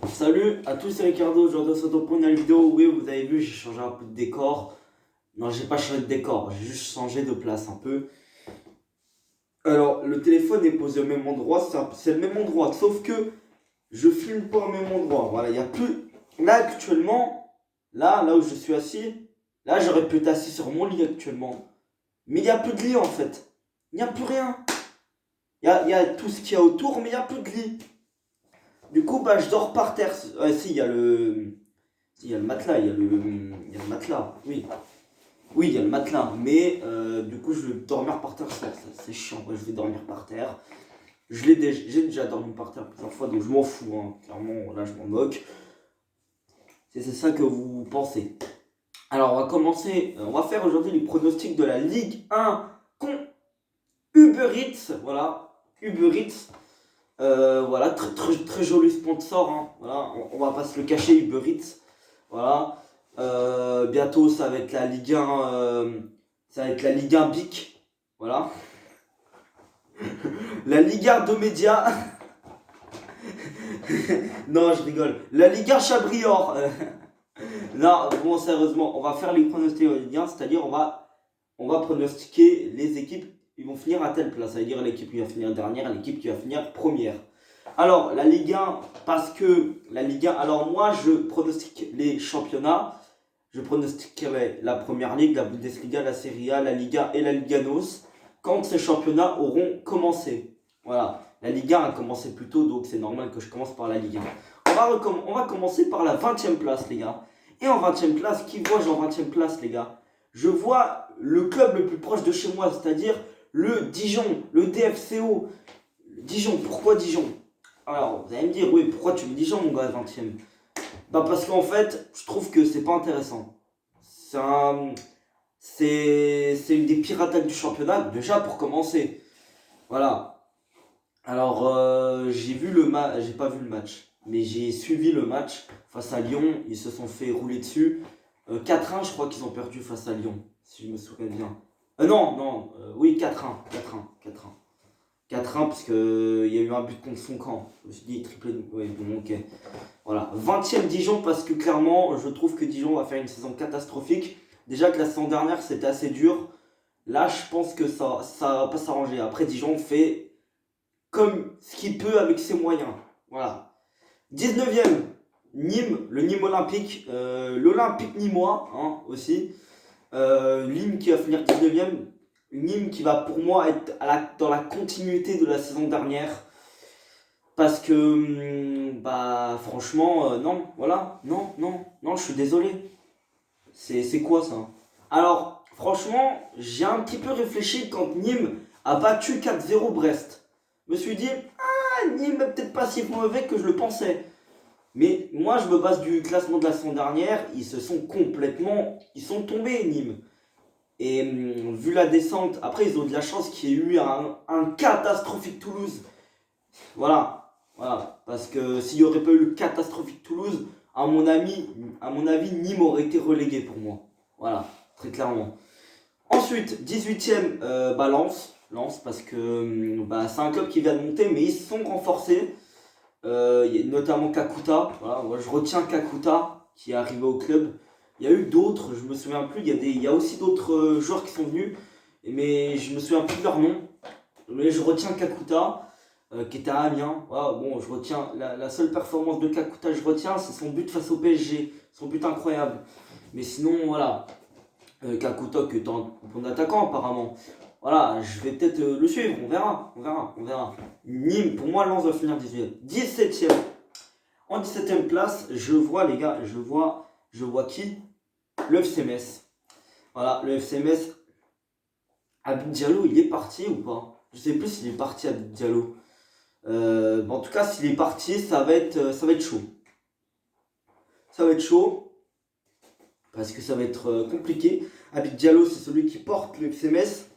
Salut à tous, c'est Ricardo. Aujourd'hui, on se retrouve pour une nouvelle vidéo. Oui, vous avez vu, j'ai changé un peu de décor. Non, j'ai pas changé de décor, j'ai juste changé de place un peu. Alors, le téléphone est posé au même endroit, c'est le même endroit, sauf que je filme pas au même endroit. Voilà, il y a plus. Là, actuellement, là où je suis assis, là, j'aurais pu être assis sur mon lit actuellement. Mais il y a plus de lit en fait. Il n'y a plus rien. Il y a tout ce qu'il y a autour, mais il n'y a plus de lit. Du coup, bah, je dors par terre. Si, il y a le. Si, il y a le matelas, il y a le matelas, oui. Oui, il y a le matelas, mais du coup, je vais dormir par terre, c'est chiant, ouais, je vais dormir par terre. J'ai déjà dormi par terre plusieurs fois, donc je m'en fous, hein. Clairement, là, je m'en moque. C'est ça que vous pensez. Alors, on va commencer, on va faire aujourd'hui les pronostics de la Ligue 1 con Uber Eats, voilà, Uber Eats. Voilà, très joli sponsor, hein. Voilà, on va pas se le cacher, Uber Eats. Voilà. Bientôt, ça va être la Ligue 1. Ça va être la Ligue 1 Bic. Voilà. La Ligue 1 de médias. Non, je rigole. La Ligue 1 Chabrior. Non, bon, sérieusement, on va faire les pronostics en Ligue 1, c'est-à-dire on va pronostiquer les équipes qui vont finir à telle place. C'est-à-dire l'équipe qui va finir dernière, l'équipe qui va finir première. Alors, la Ligue 1, parce que la Ligue 1, alors moi, je pronostique les championnats. Je pronostiquerai la Première Ligue, la Bundesliga, la Serie A, la Liga et la Liga NOS quand ces championnats auront commencé. Voilà, la Ligue 1 a commencé plus tôt, donc c'est normal que je commence par la Ligue 1. On va commencer par la 20e place, les gars. Et en 20e place, qui vois-je en 20e place, les gars? Je vois le club le plus proche de chez moi, c'est-à-dire le Dijon, le DFCO. Dijon, pourquoi Dijon? Alors, vous allez me dire, oui, pourquoi tu mets Dijon, mon gars, 20e? Bah parce qu'en fait, je trouve que c'est pas intéressant. C'est un... c'est une des pires attaques du championnat, déjà pour commencer. Voilà. Alors, j'ai pas vu le match, mais j'ai suivi le match face à Lyon. Ils se sont fait rouler dessus. 4-1, je crois qu'ils ont perdu face à Lyon, si je me souviens bien. Non, non, oui, 4-1, 4-1, 4-1. 4-1 parce qu'il y a eu un but contre son camp. Je me suis dit triplé. Oui, bon, ok. Voilà. 20e Dijon parce que clairement, je trouve que Dijon va faire une saison catastrophique. Déjà que la saison dernière, c'était assez dur. Là, je pense que ça va pas s'arranger. Après, Dijon fait comme ce qu'il peut avec ses moyens. Voilà. 19e, Nîmes, le Nîmes Olympique. L'Olympique Nîmois, hein, aussi. Nîmes qui va finir 19e. Nîmes qui va pour moi être dans la continuité de la saison dernière. Parce que, bah, franchement, non, voilà, non, non, non, je suis désolé. C'est quoi ça? Alors, franchement, j'ai un petit peu réfléchi quand Nîmes a battu 4-0 Brest. Je me suis dit, ah, Nîmes est peut-être pas si mauvais que je le pensais. Mais moi, je me base du classement de la saison dernière, ils sont tombés, Nîmes. Et vu la descente, après, ils ont de la chance qu'il y ait eu un catastrophique Toulouse. Voilà, voilà. Parce que s'il n'y aurait pas eu le catastrophique Toulouse, à mon avis, Nîmes aurait été relégué pour moi. Voilà, très clairement. Ensuite, 18e, bah Lens. Lens, parce que bah, c'est un club qui vient de monter, mais ils se sont renforcés. Il y a notamment Kakuta. Voilà, moi, je retiens Kakuta qui est arrivé au club. Il y a eu d'autres, je me souviens plus. Il y a aussi d'autres joueurs qui sont venus, mais je me souviens plus de leur nom. Mais je retiens Kakuta qui était à Amiens. Voilà, bon, je retiens la seule performance de Kakuta, je retiens, c'est son but face au PSG, son but incroyable. Mais sinon, voilà, Kakuta qui est un bon attaquant apparemment. Voilà, je vais peut-être le suivre, on verra, on verra, on verra. Nîmes, pour moi, Lens va finir 18e. 17e. En 17e place, je vois les gars, je vois qui? Le FC Metz. Voilà, le FC Metz. Abid Diallo, il est parti ou pas? Je sais plus s'il est parti Abid Diallo. En tout cas, s'il est parti, ça va être chaud. Ça va être chaud parce que ça va être compliqué. Abid Diallo, c'est celui qui porte le FC Metz,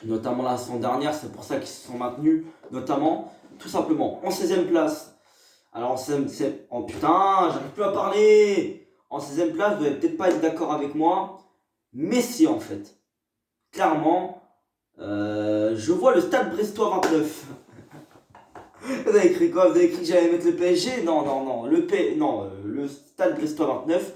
notamment la saison dernière. C'est pour ça qu'ils se sont maintenus, notamment, tout simplement. En 16e place. Alors, oh putain, j'arrive plus à parler. En 16e place, vous n'allez peut-être pas être d'accord avec moi, mais si en fait. Clairement, je vois le Stade Brestois 29. Vous avez écrit quoi? Vous avez écrit que j'allais mettre le PSG? Non, non, non. Le stade Brestois 29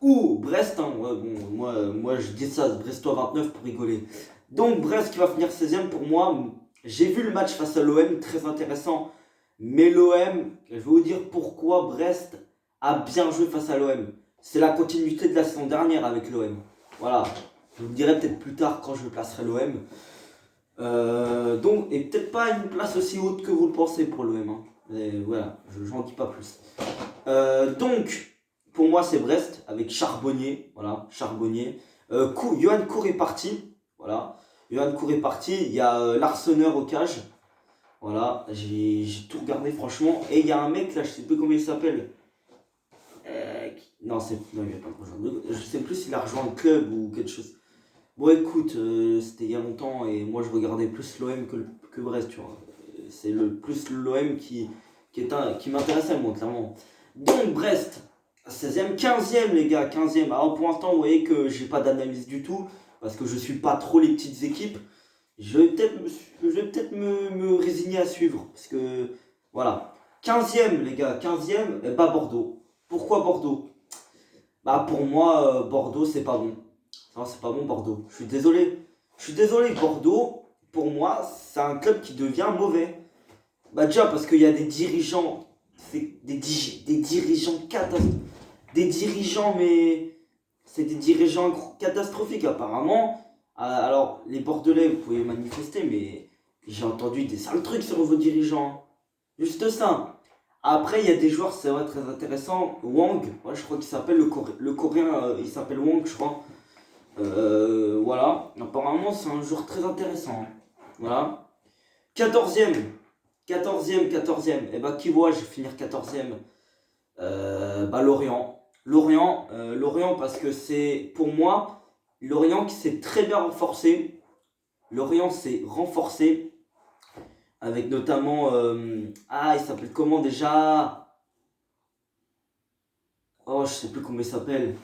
ou Brest. Hein. Ouais, bon, moi, je dis ça, Brestois 29 pour rigoler. Donc, Brest qui va finir 16ème pour moi. J'ai vu le match face à l'OM, très intéressant. Mais l'OM, je vais vous dire pourquoi Brest a bien joué face à l'OM. C'est la continuité de la saison dernière avec l'OM. Voilà. Je vous le dirai peut-être plus tard quand je placerai l'OM. Donc, et peut-être pas une place aussi haute que vous le pensez pour l'OM. Hein. Mais voilà, j'en dis pas plus. Donc, pour moi, c'est Brest avec Charbonnier. Voilà, Charbonnier. Yohan Cour est parti. Voilà. Yohan Cour est parti. Il y a l'Arseneur au cage. Voilà, j'ai tout regardé franchement. Et il y a un mec là, je sais plus comment il s'appelle. Non, non, il a pas rejoint. Je sais plus s'il a rejoint le club ou quelque chose. Bon, écoute, c'était il y a longtemps et moi je regardais plus l'OM que Brest, tu vois. C'est plus l'OM qui m'intéressait, moi, clairement. Donc, Brest, 16ème, 15ème, les gars, 15ème. Alors, pour l'instant, vous voyez que j'ai pas d'analyse du tout parce que je suis pas trop les petites équipes. Je vais peut-être me résigner à suivre parce que voilà. 15ème, les gars, 15ème, bah Bordeaux. Pourquoi Bordeaux? Bah, pour moi, Bordeaux, c'est pas bon. Non, c'est pas bon Bordeaux. Je suis désolé. Je suis désolé, Bordeaux, pour moi, c'est un club qui devient mauvais. Bah déjà parce qu'il y a des dirigeants, des dirigeants catastrophiques. Des dirigeants, mais c'est des dirigeants catastrophiques apparemment. Alors, les Bordelais, vous pouvez manifester, mais j'ai entendu des sales trucs sur vos dirigeants. Juste ça. Après, il y a des joueurs, c'est vrai, très intéressants. Wang, ouais, je crois qu'il s'appelle le Coréen, il s'appelle Wang, je crois. Voilà, apparemment c'est un joueur très intéressant. Voilà. 14ème, 14ème. Et bah qui vois-je finir 14ème? Bah Lorient. Lorient parce que c'est pour moi Lorient qui s'est très bien renforcé. Lorient s'est renforcé avec notamment il s'appelle comment déjà? Oh, je sais plus comment il s'appelle.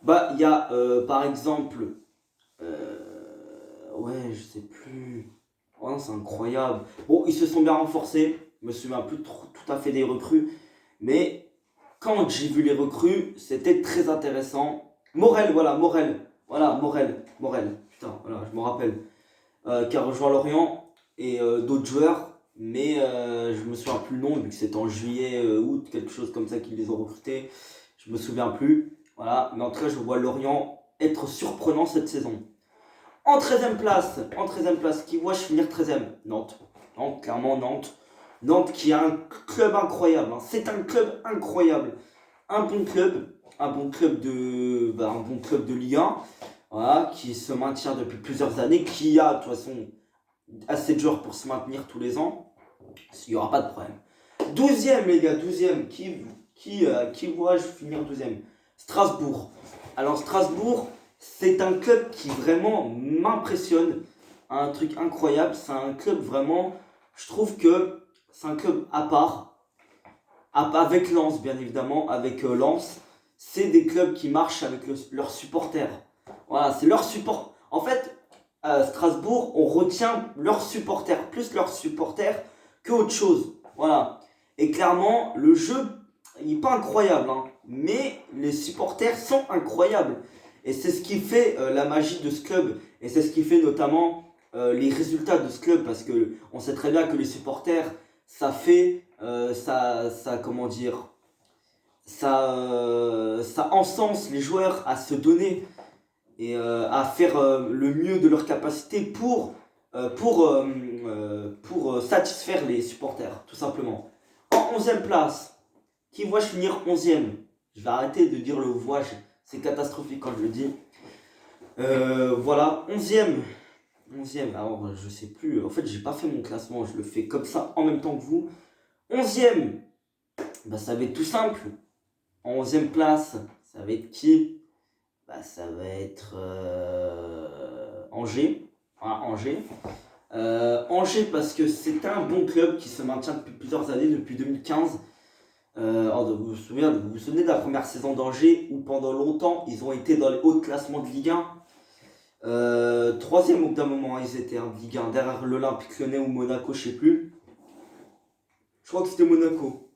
Bah il y a par exemple ouais, je sais plus. Oh non, c'est incroyable. Bon, ils se sont bien renforcés. Je me souviens plus tout à fait des recrues. Mais quand j'ai vu les recrues, c'était très intéressant. Morel, voilà, Morel. Voilà, Morel. Putain, voilà, je me rappelle. Qui a rejoint Lorient et d'autres joueurs. Mais je me souviens plus le nom, vu que c'était en juillet, août, quelque chose comme ça qu'ils les ont recrutés. Je me souviens plus. Voilà, mais en tout cas, je vois Lorient être surprenant cette saison. En 13ème place, qui vois-je finir 13ème? Nantes. Nantes, clairement Nantes. Nantes qui a un club incroyable. Hein. C'est un club incroyable. Un bon club. Un bon club de Ligue 1. Voilà, qui se maintient depuis plusieurs années. Qui a, de toute façon, assez de joueurs pour se maintenir tous les ans. Il n'y aura pas de problème. 12ème, les gars, 12ème. Qui vois-je finir 12ème? Strasbourg. Alors, Strasbourg. C'est un club qui vraiment m'impressionne. Un truc incroyable. C'est un club vraiment. Je trouve que c'est un club à part. Avec Lens, bien évidemment. Avec Lens. C'est des clubs qui marchent avec leurs supporters. Voilà, c'est leurs supporters. En fait, à Strasbourg, on retient leurs supporters. Plus leurs supporters qu'autre chose. Voilà. Et clairement, le jeu, il n'est pas incroyable. Hein, mais les supporters sont incroyables. Et c'est ce qui fait la magie de ce club. Et c'est ce qui fait notamment les résultats de ce club. Parce que on sait très bien que les supporters, ça fait, comment dire, ça encense les joueurs à se donner et à faire le mieux de leur capacité pour satisfaire les supporters, tout simplement. En 11ème place, qui vois-je finir 11ème? Je vais arrêter de dire le vois-je. C'est catastrophique quand je le dis. Voilà, 11ème. 11ème, alors je sais plus. En fait, j'ai pas fait mon classement. Je le fais comme ça en même temps que vous. 11ème. Bah, ça va être tout simple. En 11ème place, ça va être qui? Bah, ça va être Angers. Voilà, Angers. Angers parce que c'est un bon club qui se maintient depuis plusieurs années, depuis 2015. Vous vous souvenez de la première saison d'Angers où pendant longtemps ils ont été dans les hauts classements de Ligue 1. Troisième au bout d'un moment ils étaient en Ligue 1 derrière l'Olympique Lyonnais ou Monaco, je sais plus. Je crois que c'était Monaco.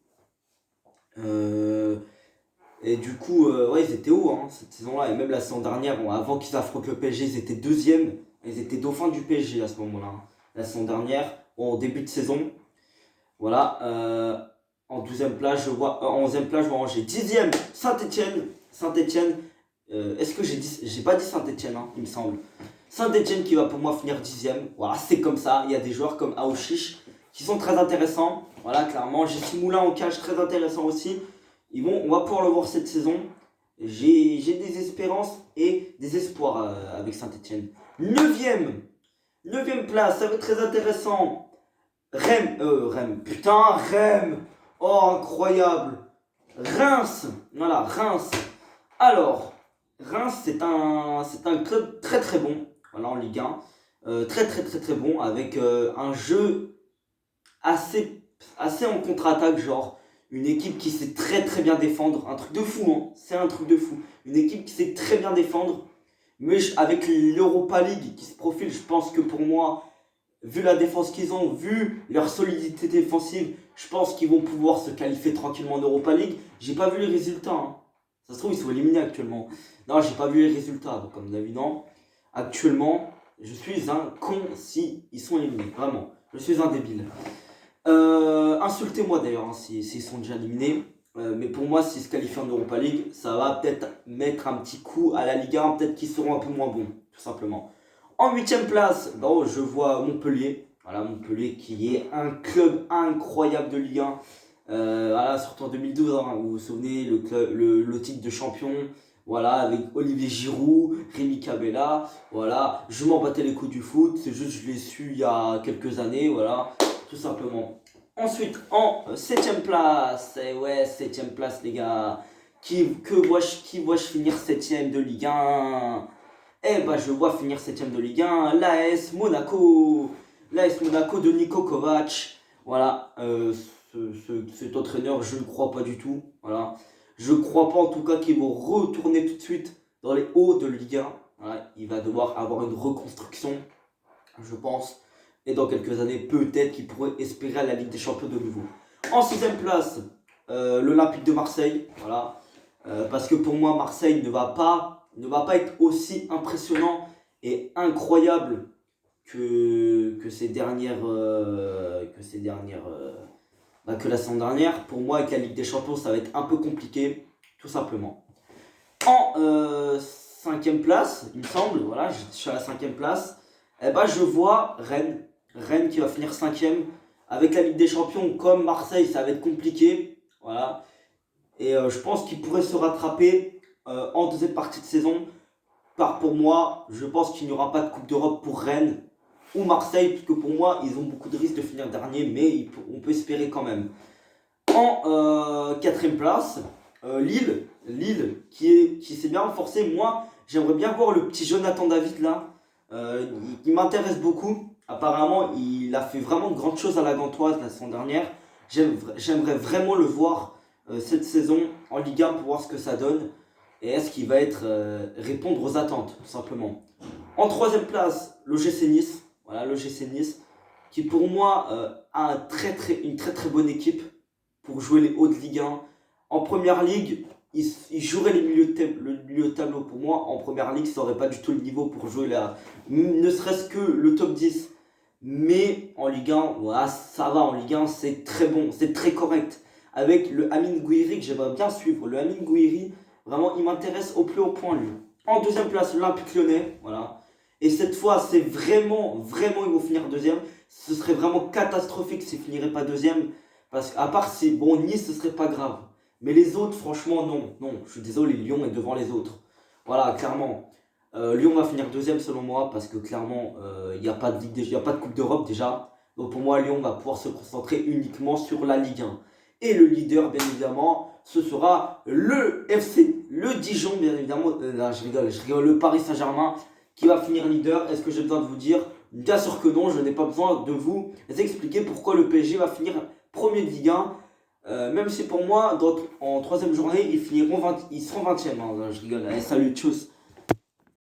Et du coup, ouais, ils étaient hauts cette saison-là. Et même la saison dernière, bon, avant qu'ils affrontent le PSG, ils étaient deuxième. Ils étaient dauphins du PSG à ce moment-là. La saison dernière, bon, au début de saison. Voilà. En 12e place, je vois. En 11e place, je vois Angers. 10e, Saint-Etienne. Saint-Etienne. Est-ce que j'ai pas dit Saint-Etienne, il me semble. Saint-Etienne qui va pour moi finir 10e. Voilà, c'est comme ça. Il y a des joueurs comme Aouchiche qui sont très intéressants. Voilà, clairement. Jessie Moulin en cage, très intéressant aussi. On va pouvoir le voir cette saison. J'ai des espérances et des espoirs avec Saint-Etienne. 9e place, ça va être très intéressant. Rennes. Oh, incroyable. Reims, voilà, Reims. Alors, Reims, c'est un club très très bon, voilà, en Ligue 1. Très bon, avec un jeu assez en contre-attaque, genre une équipe qui sait très très bien défendre, un truc de fou, c'est un truc de fou. Une équipe qui sait très bien défendre, mais avec l'Europa League qui se profile, je pense que pour moi, vu la défense qu'ils ont, vu leur solidité défensive, je pense qu'ils vont pouvoir se qualifier tranquillement en Europa League. J'ai pas vu les résultats, Ça se trouve, ils sont éliminés actuellement. Non, j'ai pas vu les résultats, donc comme d'avis, non. Actuellement, je suis un con si ils sont éliminés, vraiment. Je suis un débile. Insultez-moi d'ailleurs s'ils sont déjà éliminés. Mais pour moi, s'ils se qualifient en Europa League, ça va peut-être mettre un petit coup à la Ligue 1. Peut-être qu'ils seront un peu moins bons, tout simplement. En 8e place, je vois Montpellier. Voilà, Montpellier qui est un club incroyable de Ligue 1. Voilà, surtout en 2012, vous vous souvenez, le titre de champion. Voilà, avec Olivier Giroud, Rémi Cabella. Voilà, je m'en battais les couilles du foot. C'est juste, je l'ai su il y a quelques années. Voilà, tout simplement. Ensuite, en 7e place. Et ouais, 7e place, les gars. Qui vois-je finir 7e de Ligue 1? Je vois finir 7ème de Ligue 1, l'AS Monaco. L'AS Monaco de Niko Kovac. Voilà, cet entraîneur, je ne crois pas du tout. Voilà. Je ne crois pas en tout cas qu'ils vont retourner tout de suite dans les hauts de Ligue 1. Voilà. Il va devoir avoir une reconstruction, je pense. Et dans quelques années, peut-être qu'il pourrait espérer à la Ligue des Champions de nouveau. En 6ème place, l'Olympique de Marseille. Voilà. Parce que pour moi, Marseille ne va pas être aussi impressionnant et incroyable que la saison dernière. Pour moi, avec la Ligue des Champions, ça va être un peu compliqué, tout simplement. En 5e place, il me semble, voilà, je suis à la 5e place, je vois Rennes qui va finir 5e. Avec la Ligue des Champions, comme Marseille, ça va être compliqué, voilà. Et je pense qu'il pourrait se rattraper en deuxième partie de saison. Pour moi, je pense qu'il n'y aura pas de Coupe d'Europe pour Rennes ou Marseille, puisque pour moi, ils ont beaucoup de risques de finir dernier, mais on peut espérer quand même. En 4ème place, Lille qui s'est bien renforcé. Moi, j'aimerais bien voir le petit Jonathan David là. Il m'intéresse beaucoup. Apparemment, il a fait vraiment de grandes choses à la Gantoise la saison dernière. J'aimerais vraiment le voir cette saison en Ligue 1 pour voir ce que ça donne. Et est-ce qu'il va répondre aux attentes, tout simplement. En 3ème place, l'OGC Nice. Voilà, l'OGC Nice, qui pour moi a une très très bonne équipe pour jouer les hauts de Ligue 1. En Première Ligue, il jouerait le milieu de tableau. Pour moi, en Première Ligue, ça n'aurait pas du tout le niveau pour jouer ne serait-ce que le top 10. Mais en Ligue 1, voilà, ça va. En Ligue 1, c'est très bon, c'est très correct. Avec le Amine Gouiri que j'aimerais bien suivre. Le Amine Gouiri, vraiment, il m'intéresse au plus haut point, lui. En 2ème place, l'Olympique Lyonnais. Voilà. Et cette fois, c'est vraiment, ils vont finir 2ème. Ce serait vraiment catastrophique s'ils ne finiraient pas 2ème. Parce qu'à part si, Nice, ce serait pas grave. Mais les autres, franchement, non. Non, je suis désolé, Lyon est devant les autres. Voilà, clairement. Lyon va finir 2ème selon moi, parce que clairement, il n'y a pas de Coupe d'Europe déjà. Donc pour moi, Lyon va pouvoir se concentrer uniquement sur la Ligue 1. Et le leader, bien évidemment, ce sera le FC, le Dijon, bien évidemment. Là, je rigole, le Paris Saint-Germain qui va finir leader. Est-ce que j'ai besoin de vous dire? Bien sûr que non, je n'ai pas besoin de vous expliquer pourquoi le PSG va finir premier de Ligue 1. Même si pour moi, en 3ème journée, ils seront 20ème. Je rigole, allez, salut, tchuss.